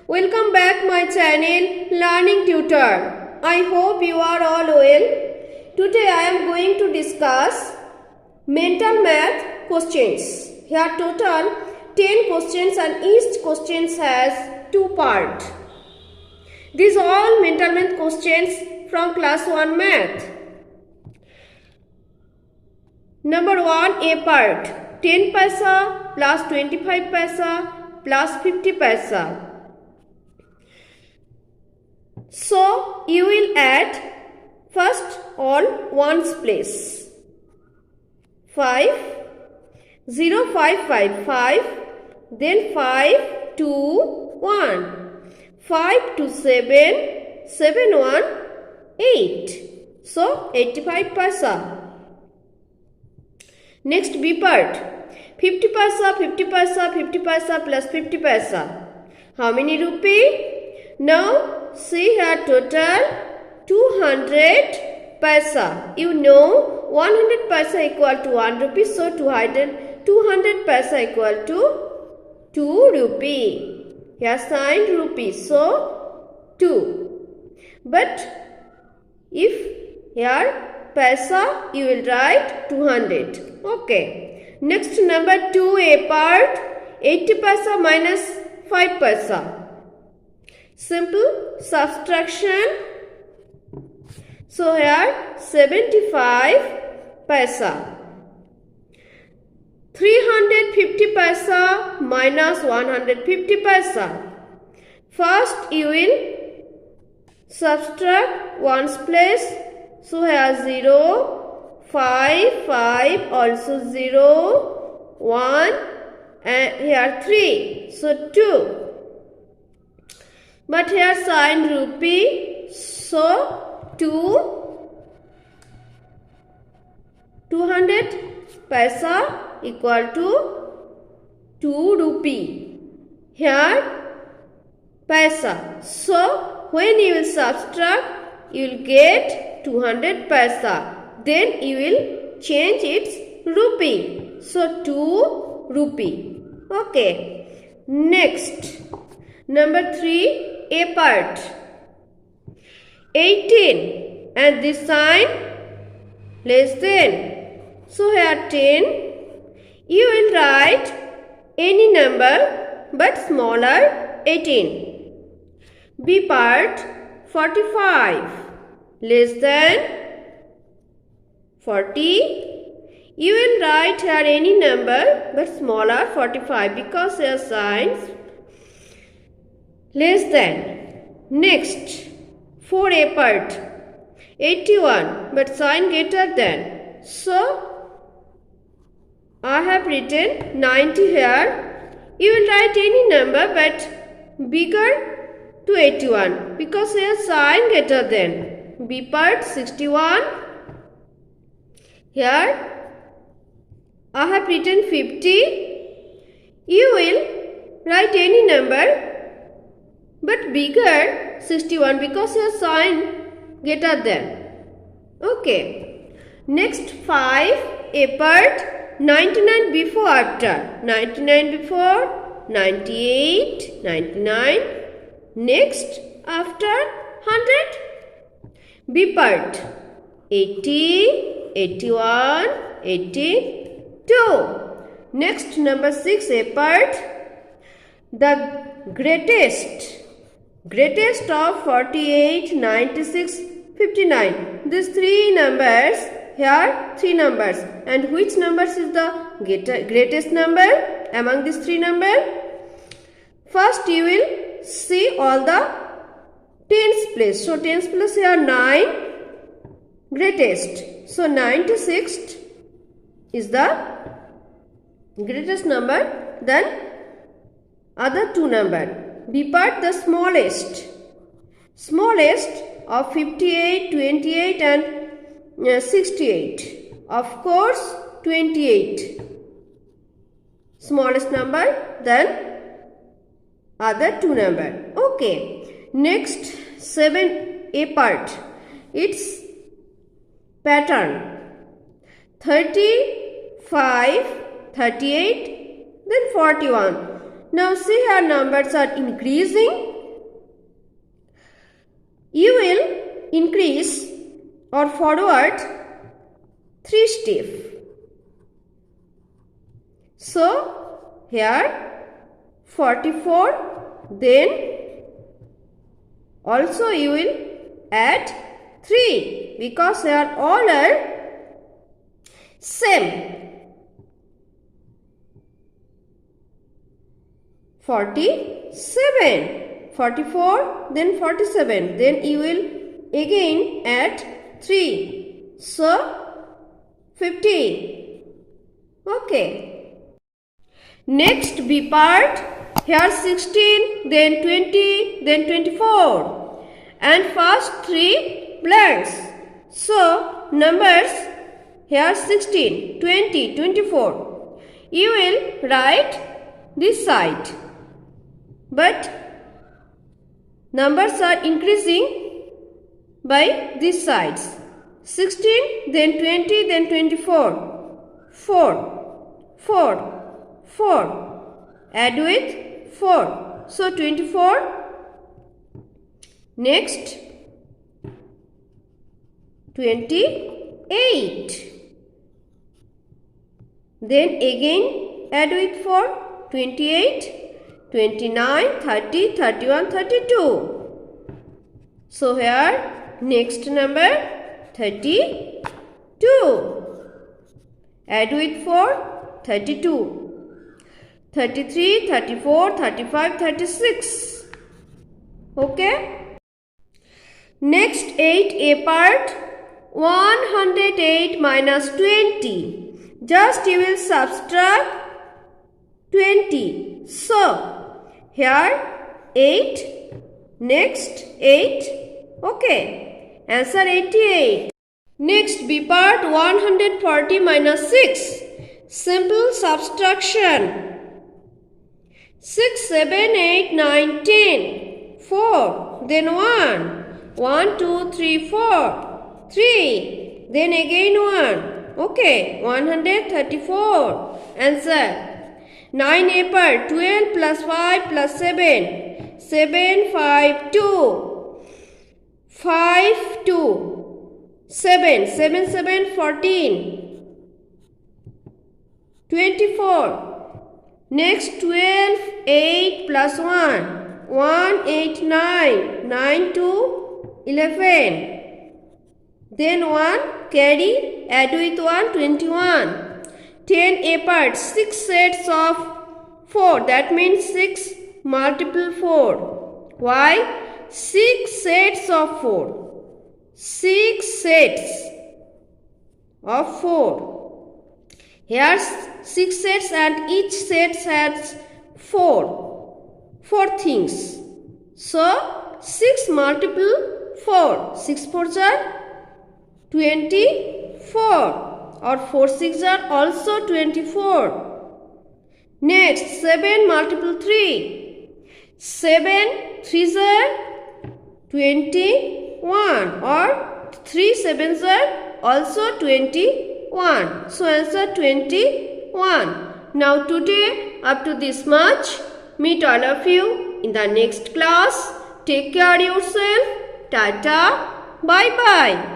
Welcome back my channel Learning Tutor. I hope you are all well. Today I am going to discuss mental math questions. Here total 10 questions and each question has 2 parts. These are all mental math questions from class 1 math. Number 1 A part 10 paisa plus 25 paisa plus 50 paisa. So you will add first all ones place. 5 0 5 5 5, then 5 2 1, 5 2 7 7 1 8. So 85 paisa. Next B part 50 paisa 50 paisa 50 paisa plus 50 paisa. How many rupee? Now see here total 200 paisa. You know 100 paisa equal to 1 rupee. So 200 paisa equal to 2 rupee. Here signed rupee. So 2. But if here paisa you will write 200. Okay. Next number 2A part 80 paisa minus 5 paisa. Simple subtraction. So here 75 paisa. 350 paisa minus 150 paisa. First you will subtract ones place. So here 0, 5, 5, also 0, 1 and here 3. So 2. But here sign rupee, so 200 paisa equal to 2 rupee. Here paisa. So when you will subtract, you will get 200 paisa. Then you will change its rupee. So 2 rupee. Okay. Next. Number 3. A part 18 and this sign less than. So here 10. You will write any number but smaller 18. B part 45 less than 40. You will write here any number but smaller 45 because here signs less than. Next 4A part 81 but sign greater than. So I have written 90 here. You will write any number but bigger to 81 because here sign greater than. B part 61. Here I have written 50. You will write any number but bigger 61 because your sign greater than. Okay. Next 5 A part 99 before after. 99 before 98 99. Next after 100. B part 80 81 82. Next number 6 A part the greatest of 48, 96, 59. These 3 numbers, here 3 numbers. And which numbers is the greatest number among these 3 numbers? First you will see all the tens place. So tens place here 9 greatest. So 96 is the greatest number than other 2 number. B part the smallest of 58, 28 and 68. Of course 28 smallest number than other 2 number. Okay. Next 7A part. Its pattern 35, 38 then 41. Now see here numbers are increasing. You will increase or forward 3 steps. So here 44, then also you will add 3 because they are all same. 47, 44, then 47, then you will again add 3, so 50. Okay. Next B part, here 16, then 20, then 24, and first 3 blanks. So numbers here 16, 20, 24. You will write this side, but numbers are increasing by these sides. 16, then 20, then 24. 4, 4, 4. Add with 4. So 24. Next 28. Then again add with 4. 28, 29, 30, 31, 32. So here next number 32. Add with 4, 32. 33, 34, 35, 36. Okay. Next 8A part, 108 minus 20. Just you will subtract 20. So here 8, next 8. Okay. Answer 88. Next B part, 140 minus 6. Simple subtraction. 6, 7, 8, 9, 10. 4. Then 1. 1, 2, 3, 4. 3. Then again 1. Okay. 134. Answer. 9A part, 12 plus 5 plus 7. 7, 5, 2. 5, 2. 7. 7, 7, 14. 24. Next 12, 8 plus 1. 1, 8, 9. 9 to 11. Then 1 carry, add with 1, 21. 10A part, 6 sets of 4. That means 6 multiple 4. Why? 6 sets of 4. 6 sets of 4. Here 6 sets and each set has 4 things. So 6 multiple 4. 6 4s are 24. Or 4 6 are also 24. Next 7 multiple 3. 7 3s are 21 or 3 7s are also 21. So answer 21. Now today up to this much. Meet all of you in the next class. Take care yourself. Tata. Bye bye.